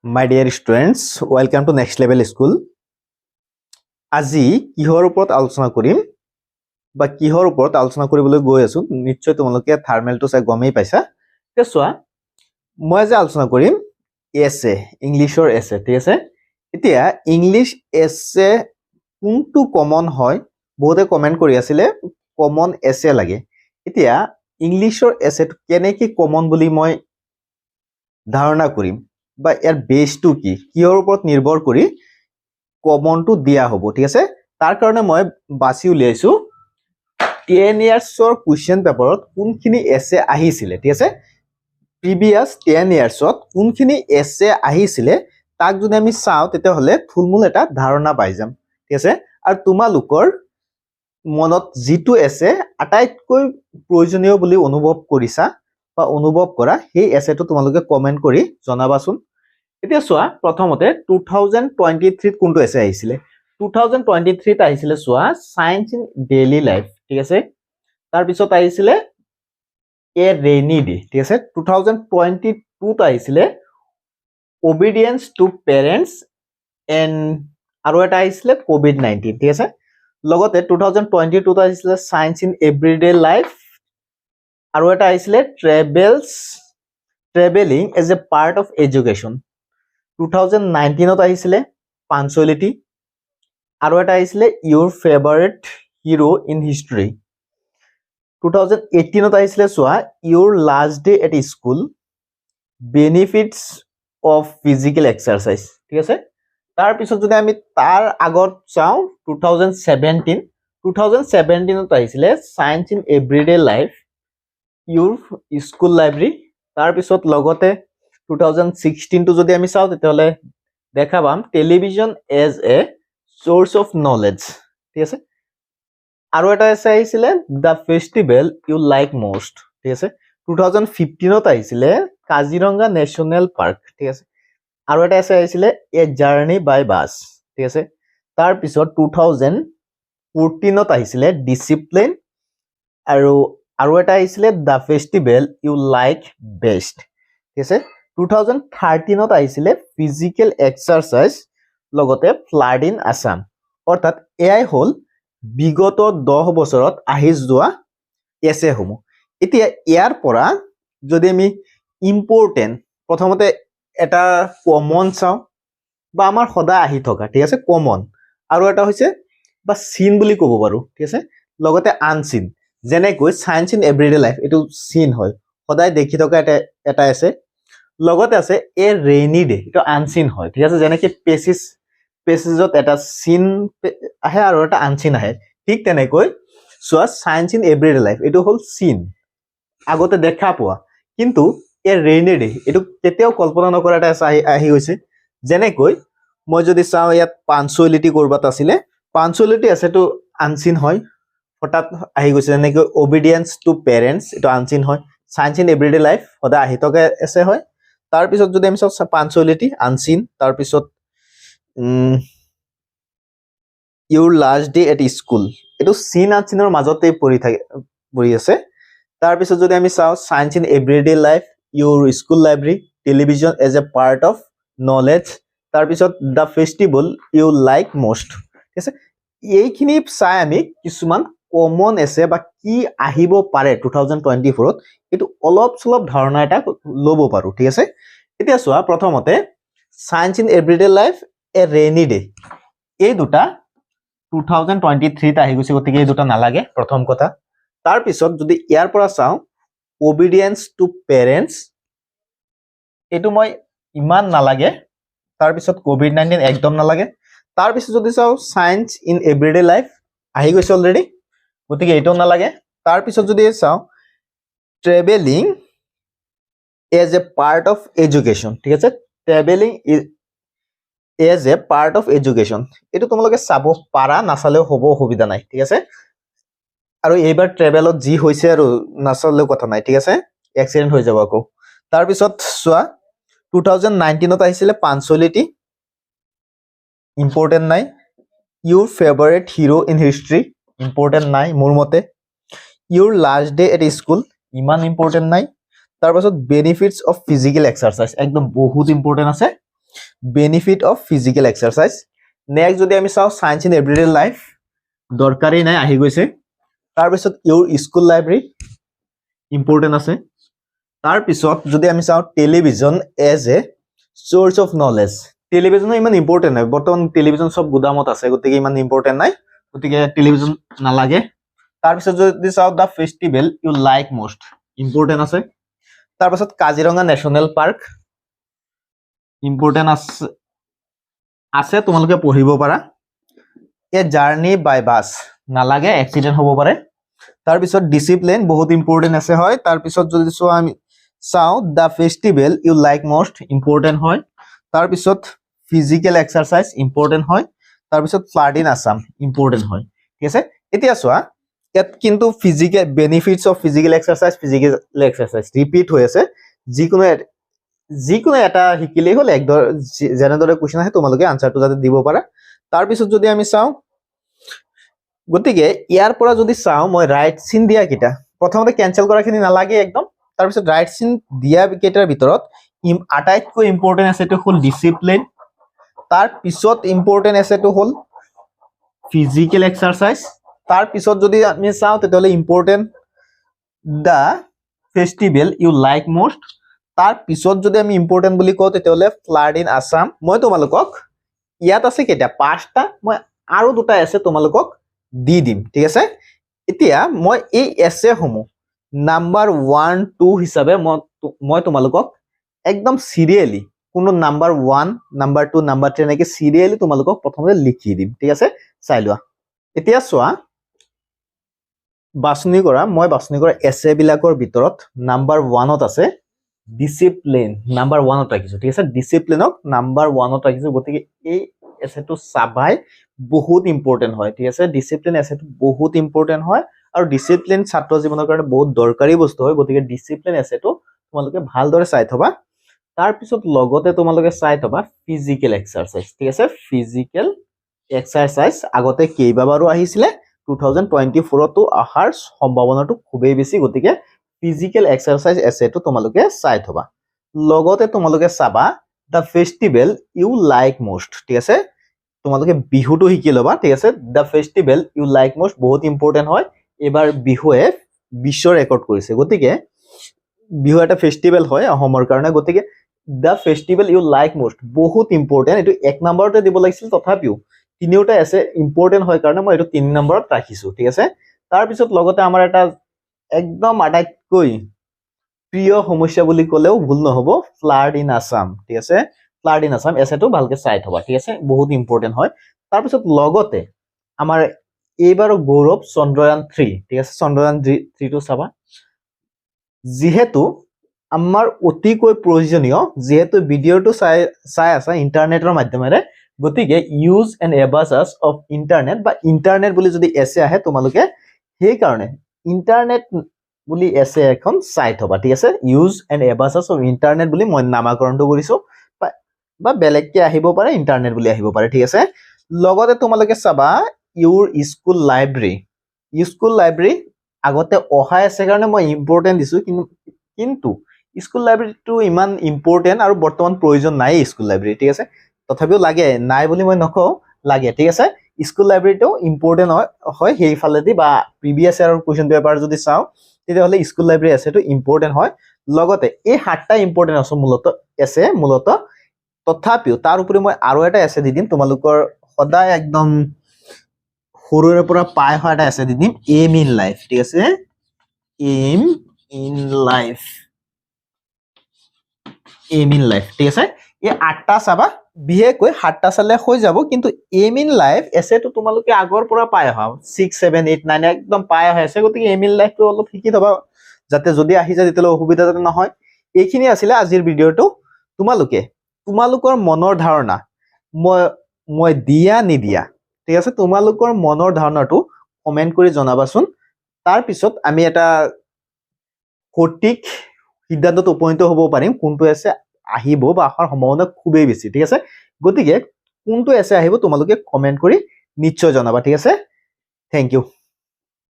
My dear students, welcome to Next Level School. আজি কিহৰ ওপৰত আলোচনা কৰিম বা কিহৰ ওপৰত আলোচনা কৰিবলৈ গৈ আছো নিশ্চয় তোমালোকে থাৰ্মেলটো চাই গমেই পাইছা তে চোৱা মই যে আলোচনা কৰিম এছে ইংলিশৰ এছে ঠিক আছে এতিয়া ইংলিশ এছে কোনটো কমন হয় বহুতে কমেন্ট কৰি আছিলে কমন এছে লাগে এতিয়া ইংলিশৰ এছেটো কেনেকৈ কমন বুলি মই ধাৰণা কৰিম বা ইয়াৰ বেসটো কি কিহৰ ওপৰত নিৰ্ভৰ কৰি কমনটো দিয়া হ'ব ঠিক আছে তাৰ কাৰণে মই বাছি উলিয়াইছো 10 ইয়াৰ্ছৰ কোৱেশ্চন পেপাৰত কোনখিনি এছে আহিছিলে ঠিক আছে প্ৰিভিয়াস 10 ইয়াৰ্ছত কোনখিনি এছে আহিছিলে তাক যদি আমি চাও তেতিয়া হলে ফুলমুল এটা ধাৰণা পাই যাম ঠিক আছে আৰু তোমালোকৰ মনত জিটো এছে আটাইতকৈ প্ৰয়োজনীয় বুলি অনুভৱ কৰিছা বা অনুভৱ কৰা সেই এছেটো তোমালোকে কমেন্ট কৰি জনাবাচোন এতিয়া চোৱা প্ৰথমতে 2023 ত কোনটো এছে আহিছিলে 2023 ত আহিছিলে চোৱা সায়েন্স ইন ডেইলি লাইফ ঠিক আছে তাৰ পিছত আহিছিলে এ ৰেইনি ডে ঠিক আছে 2022 ত আহিছিলে obedience to parents and আৰু এটা আহিছিলে covid-19 ঠিক আছে লগতে 2022 ত আহিছিলে সায়েন্স ইন এভৰিডে লাইফ আৰু এটা আহিছিলে travelling as a part of education 2019 ত আহিছিলে পাঞ্চুৱেলিটি আৰু এটা আহিছিলে your favorite hero in history 2018 ত আহিছিলে চোৱা your last day at school benefits of physical exercise ঠিক আছে তাৰ পিছত যদি আমি তাৰ আগত চাও 2017 ত আহিছিলে science in everyday life your school library তাৰ পিছত লগতে 2016 টো যদি আমি চাও তেতিয়ালে দেখা পাম television as a source of knowledge ঠিক আছে আৰু এটা আছে আহিছিলে the festival you like most ঠিক আছে 2015 ত আহিছিলে কাজিৰঙা ন্যাশনাল পাৰ্ক ঠিক আছে আৰু এটা আছে আহিছিলে এ জাৰ্নি বাই বাস ঠিক আছে তাৰ পিছত 2014 ত আহিছিলে ডিসিপ্লিন আৰু এটা আহিছিলে the festival you like best ঠিক আছে 2013 ত আহিছিলে ফিজিক্যাল এক্সারসাইজ লগতে ফ্লাড ইন আসাম অর্থাৎ এআই হল বিগত 10 বছৰত আহি যোৱা এছে হমু এতিয়া ইয়াৰ পৰা যদি আমি ইম্পৰ্টেন্ট প্ৰথমতে এটা কমন চাও বা আমাৰ সদায় আহি থকা ঠিক আছে কমন আৰু এটা হৈছে বা সিন বুলি ক'ব পাৰো ঠিক আছে লগতে আনসিন যেনেকৈ সায়েন্স ইন এভৰিডে লাইফ এটো সিন হয় সদায় দেখি থকা এটা আছে লগতে আছে এ ৰেইনি ডে এটো আনসিন হয় ঠিক আছে যেনেকৈ পেসেজত এটা সিন আহে আৰু এটা আনসিন আহে ঠিক তেনেকৈ সোয়া সায়েন্স ইন এভৰিডে লাইফ এটো হল সিন আগতে দেখা পোৱা কিন্তু এ ৰেইনি ডে এটো কেতিয়াও কল্পনা নকৰা এটা আহি গৈছে যেনেকৈ মই যদি চাও ইয়াত পাঞ্চুৱেলিটি কৰবাত আছিলে পাঞ্চুৱেলিটি আছে তো আনসিন হয় হঠাৎ আহি গৈছে যেনেকৈ obedience to parents এটো আনসিন হয় সায়েন্স ইন এভৰিডে লাইফ সদায় আহি থকা আছে হয় তাৰ পিছত যদি আমি চাও পাঞ্চুৱেলিটি আনসিন তাৰ পিছত your last day at school এটো সিন আনসিনৰ মাজতে পৰি আছে তাৰ পিছত যদি আমি চাও science in everyday life your school library television as a part of knowledge তাৰ পিছত the festival you like most ঠিক আছে এইখিনি চাই আমি কিছুমান কমন এছে বা কি আহিব পাৰে 2024 ত এটো অলপ চলপ ধাৰণা এটা লব পাৰো ঠিক আছে এতিয়া চোৱা প্ৰথমতে science in everyday life A rainy day এই দুটা 2023 ত আহি গৈছে গতিকে এই দুটা নালাগে প্ৰথম কথা তাৰ পিছত যদি ইয়াৰ পৰা চাও obedience to parents এটো মই ইমান নালাগে তাৰ পিছত covid-19 একদম নালাগে তাৰ পিছত যদি চাও সায়েন্স ইন এভৰিডে লাইফ আহি গৈছে অলৰেডি গতিকে এটো নালাগে তাৰ পিছত যদি চাও travelling as a part of education ঠিক আছে travelling as a part of education এটো তোমালোকে চাব পাৰা নাচালেও হ'ব অসুবিধা নাই ঠিক আছে আৰু এইবাৰ ট্ৰেভেলত যি হৈছে আৰু নাচালেও কথা নাই ঠিক আছে এক্সিডেন্ট হৈ যাব আকৌ তাৰ পিছত চোৱা 2019 ত আহিছিলে পাঞ্চুৱেলিটি ইম্পৰ্টেন্ট নাই your favorite hero in history important নাই মোৰ মতে your last day at school ইমান ইম্পৰ্টেন্ট নাই তাৰ পাছত বেনিফিটস অফ ফিজিক্যাল এক্সাৰসাইজ একদম বহুত ইম্পৰ্টেন্ট আছে benefit of physical exercise next যদি আমি চাওঁ সায়েন্স ইন এভৰিডে লাইফ দৰকাৰী নাই আহি গৈছে তাৰ পিছত ইউৰ স্কুল লাইব্ৰেৰী ইম্পৰ্টেন্ট আছে তাৰ পিছত যদি আমি চাওঁ television as a source of knowledge television ইমান ইম্পৰ্টেন্ট নাই বৰ্তমান টেলিভিজন সব গুদামত আছে গতিকে ইমান ইম্পৰ্টেন্ট নাই গতিকে টেলিভিজন নালাগে তাৰ পিছত যদি চাওঁ the festival you like most important আছে তাৰ পিছত কাজিৰঙা নেশ্যনেল পাৰ্ক ইম্পৰ্টেন্ট আছে তোমালোকে পঢ়িব পাৰা এ জাৰ্নি বাই বাস নালাগে এক্সিডেন্ট হ'ব পাৰে তাৰ পিছত ডিসিপ্লিন বহুত ইম্পৰ্টেন্ট আছে হয় তাৰ পিছত যদি আমি চাওঁ the festival you like most important হয় তাৰ পিছত ফিজিক্যাল এক্সাৰসাইজ ইম্পৰ্টেন্ট হয় তাৰ পিছত ফ্লাড ইন আসাম ইম্পৰ্টেন্ট হয় ঠিক আছে এতিয়া চোৱা ইয়াত কিন্তু physical benefits of physical exercise repeat হৈ আছে যিকোনো এটা শিকিলেই হল একদৰ যেনেদৰে কোৱেশ্চন আহে তোমালোকে আনসাৰটো যাতে দিব পাৰা তাৰ পিছত যদি আমি চাওঁ গতিকে ইয়াৰ পৰা যদি চাওঁ মই ৰাইট চিন দিয়া কিটা প্ৰথমতে ক্যান্সেল কৰাখিনি নালাগে একদম তাৰ পিছত ৰাইট চিন দিয়া কিটাৰ ভিতৰত আটাইতকৈ ইম্পৰ্টেন্ট আছে এটো হল ডিসিপ্লিন তাৰ পিছত ইম্পৰ্টেন্ট আছে এটো হল ফিজিক্যাল এক্সাৰসাইজ তাৰ পিছত যদি আমি চাওঁ তেতিয়ালে important da festival you like most তাৰ পিছত যদি আমি ইম্পৰ্টেন্ট বুলি কওঁ তেতিয়ালে ফ্লাড ইন আসাম মই তোমালোকক ইয়াত আছে কেটা পাঁচটা মই আৰু দুটা আছে তোমালোকক দি দিম ঠিক আছে এতিয়া মই এই এছে সমূহ নাম্বাৰ 1 2 হিচাপে মই তোমালোকক একদম সিৰিয়ালি কোনো নাম্বাৰ 1 নাম্বাৰ 2 নাম্বাৰ 3 নেকি সিৰিয়ালি তোমালোকক প্ৰথমতে লিখি দিম ঠিক আছে চাই লোৱা এতিয়া চোৱা বাছনি কৰা এছে বিলাকৰ ভিতৰত নাম্বাৰ 1 ত আছে ডিসিপ্লিন নাম্বাৰ 1 ত ৰাখিছো ঠিক আছে ডিসিপ্লিনক নাম্বাৰ 1 ত ৰাখিছো গতিকে এই এছেটো সাবাই বহুত ইম্পৰ্টেন্ট হয় ঠিক আছে ডিসিপ্লিন এছেটো বহুত ইম্পৰ্টেন্ট হয় আৰু ডিসিপ্লিন ছাত্ৰ জীৱনৰ কাৰণে বহুত দৰকাৰী বস্তু হয় গতিকে ডিসিপ্লিন এছেটো তোমালোকে ভালদৰে চাই থবা তাৰ পিছত লগতে তোমালোকে চাই থবা ফিজিক্যাল এক্সাৰসাইজ ঠিক আছে ফিজিক্যাল এক্সাৰসাইজ আগতে কেইবাবাৰো আহিছিলে 2024 তো আহাৰ সম্ভাৱনাটো খুবেই বেছি গতিকে ফিজিক্যাল এক্সারসাইজ এছেটো তোমালোকে চাই থবা লগতে তোমালোকে চাবা দা ফেষ্টিভেল ইউ লাইক মোস্ট ঠিক আছে তোমালোকে বিহুটো শিকি লবা ঠিক আছে দা ফেষ্টিভেল ইউ লাইক মোস্ট বহুত ইম্পৰ্টেন্ট হয় এবাৰ বিহুৱে বিশ্ব ৰেকৰ্ড কৰিছে গতিকে বিহু এটা ফেষ্টিভেল হয় অসমৰ কাৰণে গতিকে দা ফেষ্টিভেল ইউ লাইক মোস্ট বহুত ইম্পৰ্টেন্ট এটো এক নম্বৰতে দিব লাগিছিল তথাপিও তিনিওটা আছে ইম্পৰ্টেন্ট হয় কাৰণে মই এটো 3 নম্বৰত ৰাখিছো ঠিক আছে তাৰ পিছত লগতে আমাৰ এটা একদম আটাইতকৈ প্ৰিয় সমস্যা বুলি ক'লেও ভুল নহব ফ্লাড ইন আসাম ঠিক আছে ফ্লাড ইন আসাম এছেটো ভালকে চাই থবা ঠিক আছে বহুত ইম্পৰ্টেন্ট হয় তাৰ পিছত লগতে আমাৰ এইবাৰ গৌৰৱ চন্দ্ৰয়ান 3 ঠিক আছে চন্দ্ৰয়ান 3 টো চাবা যেহেতু আমাৰ অতিকৈ প্ৰয়োজনীয় যেহেতু ভিডিওটো চাই আছে ইন্টাৰনেটৰ মাধ্যমেৰে গতিকে ইউজ এণ্ড এবাসাস অফ ইন্টাৰনেট বা ইন্টাৰনেট বুলি যদি এছে আহে তোমালোকে সেই কাৰণে ইন্টাৰনেট বুলি এছে এখন চাই থবা ঠিক আছে ইউজ এণ্ড এবাসাস অফ ইন্টাৰনেট বুলি মই নামাকৰণটো কৰিছো বা বেলেগকে আহিব পাৰে ইন্টাৰনেট বুলি আহিব পাৰে ঠিক আছে লগতে তোমালোকে চাবা ইউৰ স্কুল লাইব্ৰেৰী আগতে অহাই আছে কাৰণে মই ইম্পৰ্টেন্ট দিছো কিন্তু স্কুল লাইব্ৰেৰীটো ইমান ইম্পৰ্টেন্ট আৰু বৰ্তমান প্ৰয়োজন নাই স্কুল লাইব্ৰেৰী ঠিক আছে তথাপিও লাগে নাই বুলি মই নকওঁ লাগে ঠিক আছে স্কুল লাইব্ৰেৰীটো ইম্পৰ্টেন্ট হয় সেইফালেদি বা প্ৰিভিয়াস ইয়াৰৰ কোৱেশ্চন পেপাৰ যদি চাওঁ তেতিয়াহলে স্কুল লাইব্ৰেৰী এছেটো ইম্পৰ্টেন্ট হয় লগতে এই 7টা ইম্পৰ্টেন্ট আছে মূলত তথাপিও তাৰ উপৰি মই আৰু এটা এছে দি দিম তোমালোকৰ সদায় একদম সৰুৰে পৰা পাই হয় এটা এছে দি দিম এম ইন লাইফ ঠিক আছে এম ইন লাইফ ঠিক আছে এই 8টা চাবা বিহেকৈ 7টা চালে হৈ যাব কিন্তু এম ইন লাইফ এছেটো তোমালোকে আগৰ পৰা পাই হয় 6 7 8 9 একদম পাই হয় আছে গতিকে এম ইন লাইফটো অলপ শিকি থবা যাতে যদি আহি যায় তেতিয়ালে অসুবিধা যাতে নহয় এইখিনি আছিল আজিৰ ভিডিওটো তোমালোকৰ মনৰ ধাৰণা মই দিয়া নিদিয়া ঠিক আছে তোমালোকৰ মনৰ ধাৰণাটো কমেন্ট কৰি জনাবাচোন তাৰ পিছত আমি এটা সঠিক সিদ্ধান্তত উপনীত হ'ব পাৰিম কোনটো এছে আহিব বা আহাৰ সম্ভাৱনা খুবেই বেছি ঠিক আছে গতিকে কোনটো এছে আহিব তোমালোকে কমেন্ট কৰি নিশ্চয় জনাবা ঠিক আছে থ্যাংক ইউ